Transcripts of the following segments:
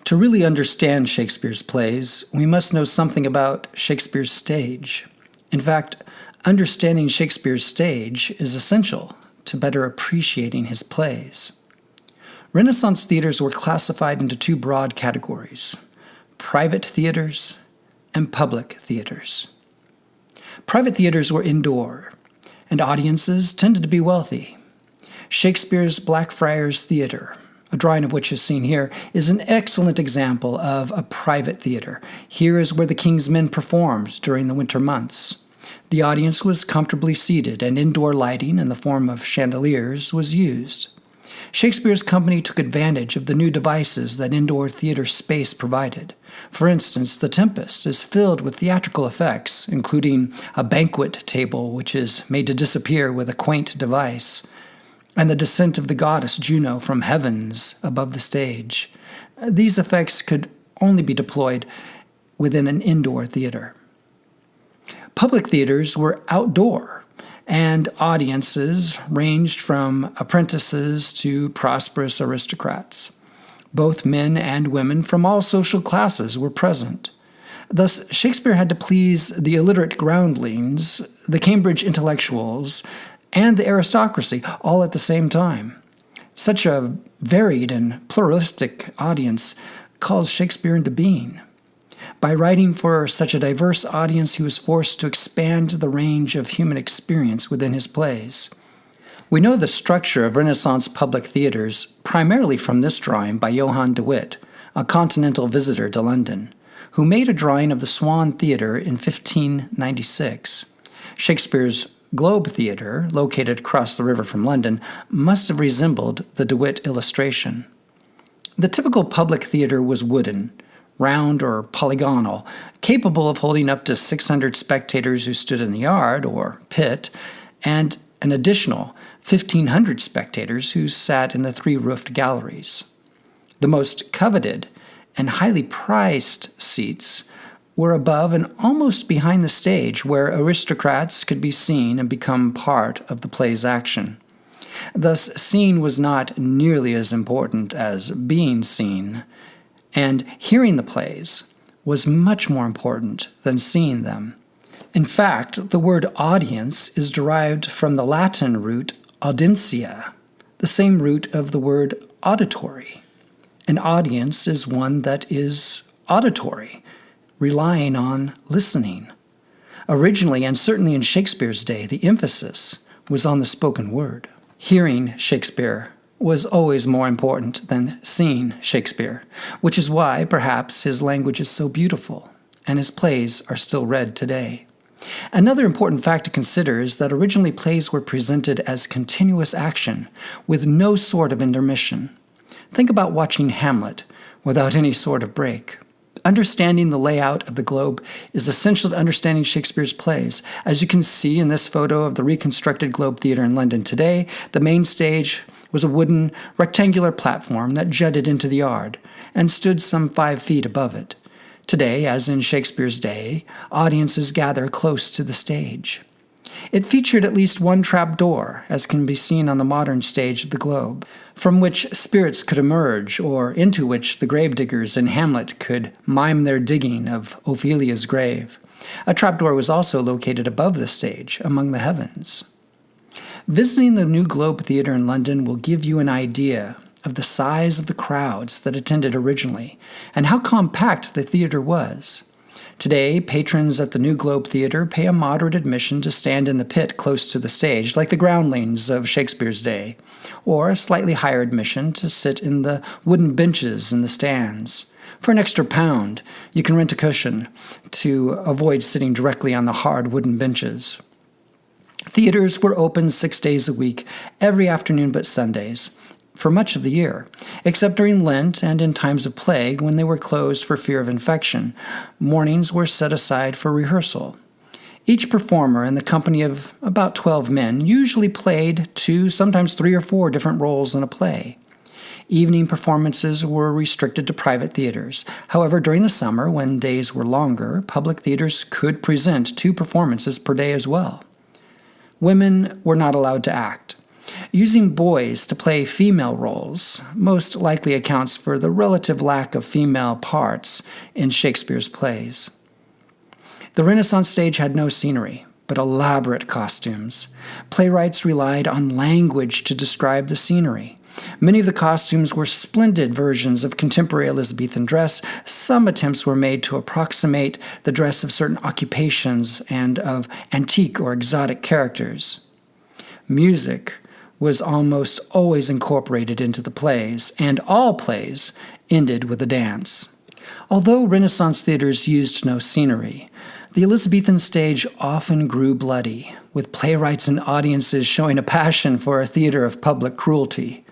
To really understand Shakespeare's plays, we must know something about Shakespeare's stage. In fact, understanding Shakespeare's stage is essential to better appreciating his plays. Renaissance theaters were classified into two broad categories: private theaters and public theaters. Private theaters were indoor, and audiences tended to be wealthy. Shakespeare's Blackfriars Theatre, a drawing of which is seen here, is an excellent example of a private theater. Here is where the king's men performed during the winter months. The audience was comfortably seated, and indoor lighting in the form of chandeliers was used. Shakespeare's company took advantage of the new devices that indoor theater space provided. For instance, The Tempest is filled with theatrical effects, including a banquet table which is made to disappear with a quaint device, and the descent of the goddess Juno from heavens above the stage. These effects could only be deployed within an indoor theater. Public theaters were outdoor, and audiences ranged from apprentices to prosperous aristocrats. Both men and women from all social classes were present. Thus, Shakespeare had to please the illiterate groundlings, the Cambridge intellectuals, and the aristocracy all at the same time. Such a varied and pluralistic audience calls Shakespeare into being. By writing for such a diverse audience, he was forced to expand the range of human experience within his plays. We know the structure of Renaissance public theaters primarily from this drawing by Johann de Witt, a continental visitor to London, who made a drawing of the Swan Theatre in 1596. Shakespeare's Globe Theatre, located across the river from London, must have resembled the de Witt illustration. The typical public theatre was wooden, round or polygonal, capable of holding up to 600 spectators who stood in the yard, or pit, and an additional 1,500 spectators who sat in the three-roofed galleries. The most coveted and highly prized seats were above and almost behind the stage, where aristocrats could be seen and become part of the play's action. Thus, seeing was not nearly as important as being seen, and hearing the plays was much more important than seeing them. In fact, the word audience is derived from the Latin root audentia, the same root of the word auditory. An audience is one that is auditory, relying on listening. Originally, and certainly in Shakespeare's day, the emphasis was on the spoken word. Hearing Shakespeare was always more important than seeing Shakespeare, which is why, perhaps, his language is so beautiful, and his plays are still read today. Another important fact to consider is that originally plays were presented as continuous action, with no sort of intermission. Think about watching Hamlet without any sort of break. Understanding the layout of the Globe is essential to understanding Shakespeare's plays. As you can see in this photo of the reconstructed Globe Theatre in London today, the main stage was a wooden rectangular platform that jutted into the yard and stood some 5 feet above it. Today, as in Shakespeare's day, audiences gather close to the stage. It featured at least one trap door, as can be seen on the modern stage of the Globe, from which spirits could emerge, or into which the gravediggers in Hamlet could mime their digging of Ophelia's grave. A trapdoor was also located above the stage, among the heavens. Visiting the new Globe Theatre in London will give you an idea of the size of the crowds that attended originally, and how compact the theatre was. Today, patrons at the New Globe Theatre pay a moderate admission to stand in the pit close to the stage, like the groundlings of Shakespeare's day, or a slightly higher admission to sit in the wooden benches in the stands. For an extra £1, you can rent a cushion to avoid sitting directly on the hard wooden benches. Theaters were open 6 days a week, every afternoon but Sundays, for much of the year, except during Lent and in times of plague when they were closed for fear of infection. Mornings were set aside for rehearsal. Each performer, in the company of about 12 men, usually played 2, sometimes 3 or 4 different roles in a play. Evening performances were restricted to private theaters. However, during the summer, when days were longer, public theaters could present 2 performances per day as well. Women were not allowed to act. Using boys to play female roles most likely accounts for the relative lack of female parts in Shakespeare's plays. The Renaissance stage had no scenery, but elaborate costumes. Playwrights relied on language to describe the scenery. Many of the costumes were splendid versions of contemporary Elizabethan dress. Some attempts were made to approximate the dress of certain occupations and of antique or exotic characters. Music was almost always incorporated into the plays, and all plays ended with a dance. Although Renaissance theaters used no scenery, the Elizabethan stage often grew bloody, with playwrights and audiences showing a passion for a theater of public cruelty.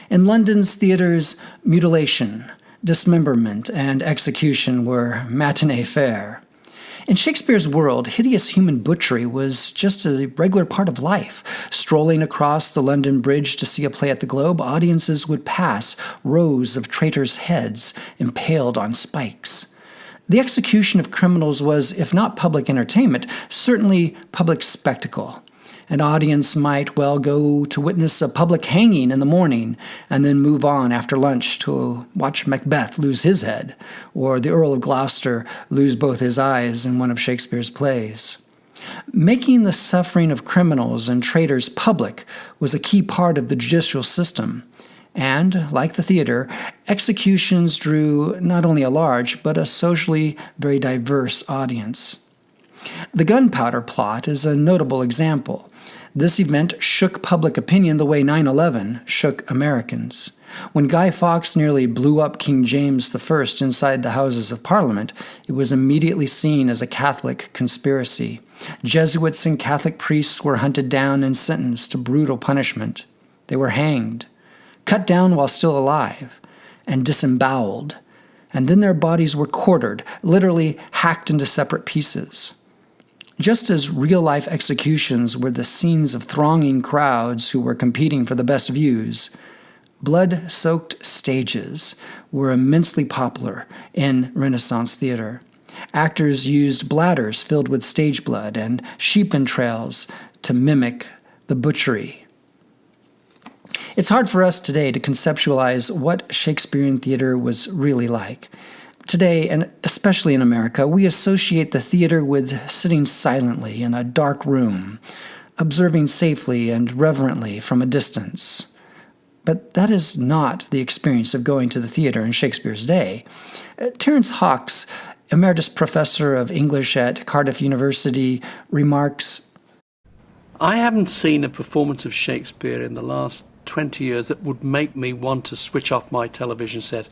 In London's theaters, mutilation, dismemberment, and execution were matinee fare. In Shakespeare's world, hideous human butchery was just a regular part of life. Strolling across the London Bridge to see a play at the Globe, audiences would pass rows of traitors' heads impaled on spikes. The execution of criminals was, if not public entertainment, certainly public spectacle. An audience might well go to witness a public hanging in the morning and then move on after lunch to watch Macbeth lose his head, or the Earl of Gloucester lose both his eyes in one of Shakespeare's plays. Making the suffering of criminals and traitors public was a key part of the judicial system. And, like the theater, executions drew not only a large, but a socially very diverse audience. The gunpowder plot is a notable example. This event shook public opinion the way 9/11 shook Americans. When Guy Fawkes nearly blew up King James I inside the Houses of Parliament, it was immediately seen as a Catholic conspiracy. Jesuits and Catholic priests were hunted down and sentenced to brutal punishment. They were hanged, cut down while still alive, and disemboweled, and then their bodies were quartered, literally hacked into separate pieces. Just as real-life executions were the scenes of thronging crowds who were competing for the best views, blood-soaked stages were immensely popular in Renaissance theater. Actors used bladders filled with stage blood and sheep entrails to mimic the butchery. It's hard for us today to conceptualize what Shakespearean theater was really like. Today, and especially in America, we associate the theater with sitting silently in a dark room, observing safely and reverently from a distance. But that is not the experience of going to the theater in Shakespeare's day. Terence Hawkes, emeritus professor of English at Cardiff University, remarks, "I haven't seen a performance of Shakespeare in the last 20 years that would make me want to switch off my television set,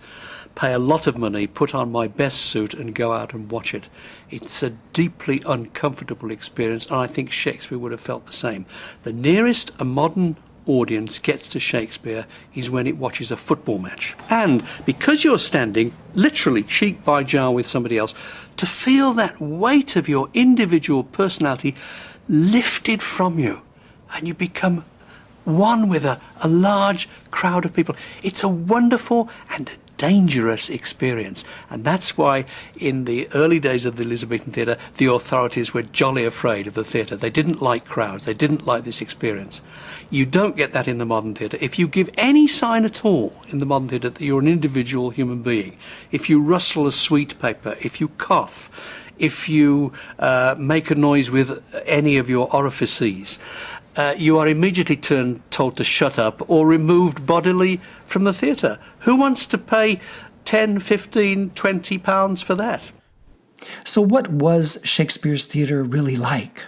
pay a lot of money, put on my best suit and go out and watch it. It's a deeply uncomfortable experience, and I think Shakespeare would have felt the same. The nearest a modern audience gets to Shakespeare is when it watches a football match. And because you're standing literally cheek by jowl with somebody else, to feel that weight of your individual personality lifted from you, and you become one with a large crowd of people. It's a wonderful and a dangerous experience, and that's why in the early days of the Elizabethan theatre the authorities were jolly afraid of the theatre. They didn't like crowds, they didn't like this experience. You don't get that in the modern theatre. If you give any sign at all in the modern theatre that you're an individual human being, if you rustle a sweet paper, if you cough, if you make a noise with any of your orifices, you are immediately told to shut up or removed bodily from the theatre. Who wants to pay £10, £15, £20 for that? So what was Shakespeare's theatre really like?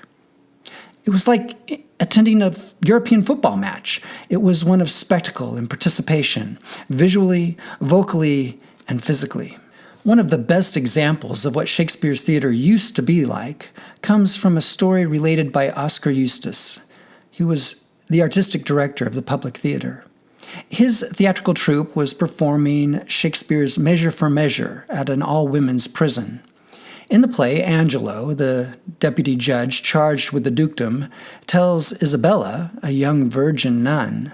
It was like attending a European football match. It was one of spectacle and participation, visually, vocally, and physically. One of the best examples of what Shakespeare's theatre used to be like comes from a story related by Oscar Eustis. He was the artistic director of the Public Theatre. His theatrical troupe was performing Shakespeare's Measure for Measure at an all-women's prison. In the play, Angelo, the deputy judge charged with the dukedom, tells Isabella, a young virgin nun,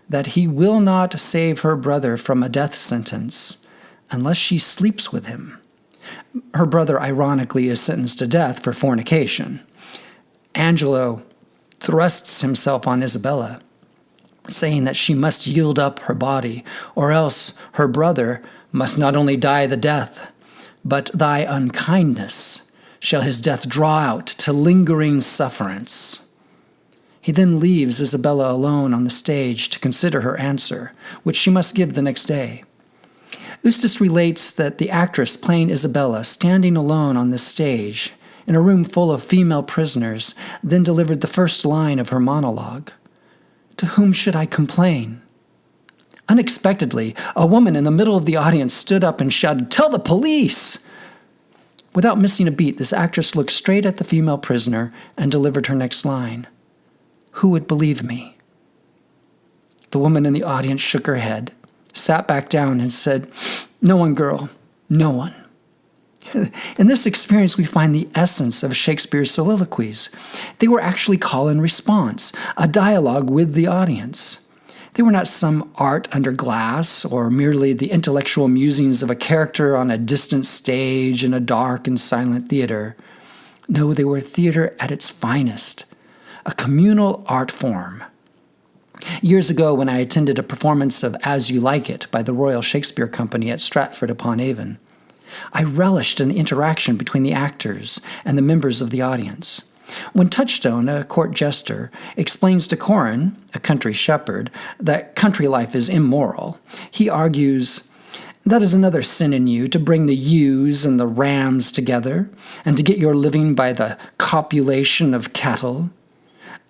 that he will not save her brother from a death sentence unless she sleeps with him. Her brother, ironically, is sentenced to death for fornication. Angelo thrusts himself on Isabella. saying that she must yield up her body, or else her brother must not only die the death, but thy unkindness shall his death draw out to lingering sufferance. He then leaves Isabella alone on the stage to consider her answer, which she must give the next day. Eustace relates that the actress playing Isabella, standing alone on the stage in a room full of female prisoners, then delivered the first line of her monologue. To whom should I complain? Unexpectedly, a woman in the middle of the audience stood up and shouted, "Tell the police!" Without missing a beat, this actress looked straight at the female prisoner and delivered her next line. Who would believe me? The woman in the audience shook her head, sat back down, and said, "No one, girl, no one." In this experience, we find the essence of Shakespeare's soliloquies. They were actually call and response, a dialogue with the audience. They were not some art under glass or merely the intellectual musings of a character on a distant stage in a dark and silent theater. No, they were theater at its finest, a communal art form. Years ago, when I attended a performance of As You Like It by the Royal Shakespeare Company at Stratford-upon-Avon, I relished in the interaction between the actors and the members of the audience. When Touchstone, a court jester, explains to Corin, a country shepherd, that country life is immoral, he argues, "That is another sin in you, to bring the ewes and the rams together, and to get your living by the copulation of cattle."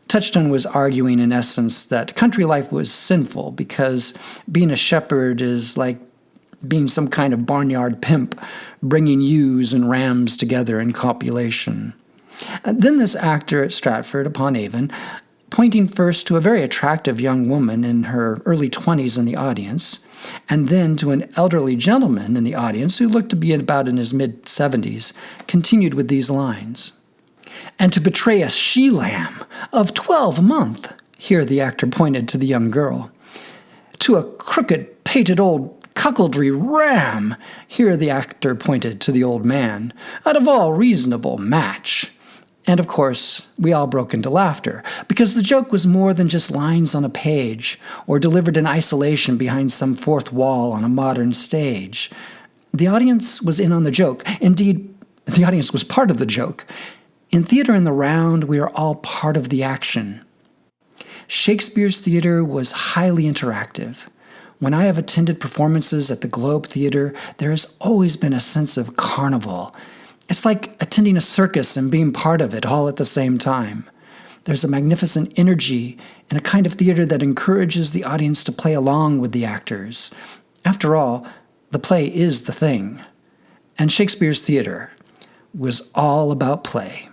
Touchstone was arguing, in essence, that country life was sinful because being a shepherd is like being some kind of barnyard pimp, bringing ewes and rams together in copulation. Then this actor at Stratford-upon-Avon, pointing first to a very attractive young woman in her early 20s in the audience, and then to an elderly gentleman in the audience who looked to be about in his mid-70s, continued with these lines. "And to betray a she-lamb of 12 months," here the actor pointed to the young girl, "to a crooked, pated old cuckoldry ram," here the actor pointed to the old man, "out of all reasonable match." And of course, we all broke into laughter, because the joke was more than just lines on a page, or delivered in isolation behind some fourth wall on a modern stage. The audience was in on the joke. Indeed, the audience was part of the joke. In theater in the round, we are all part of the action. Shakespeare's theater was highly interactive. When I have attended performances at the Globe Theater, there has always been a sense of carnival. It's like attending a circus and being part of it all at the same time. There's a magnificent energy and a kind of theater that encourages the audience to play along with the actors. After all, the play is the thing. And Shakespeare's theater was all about play.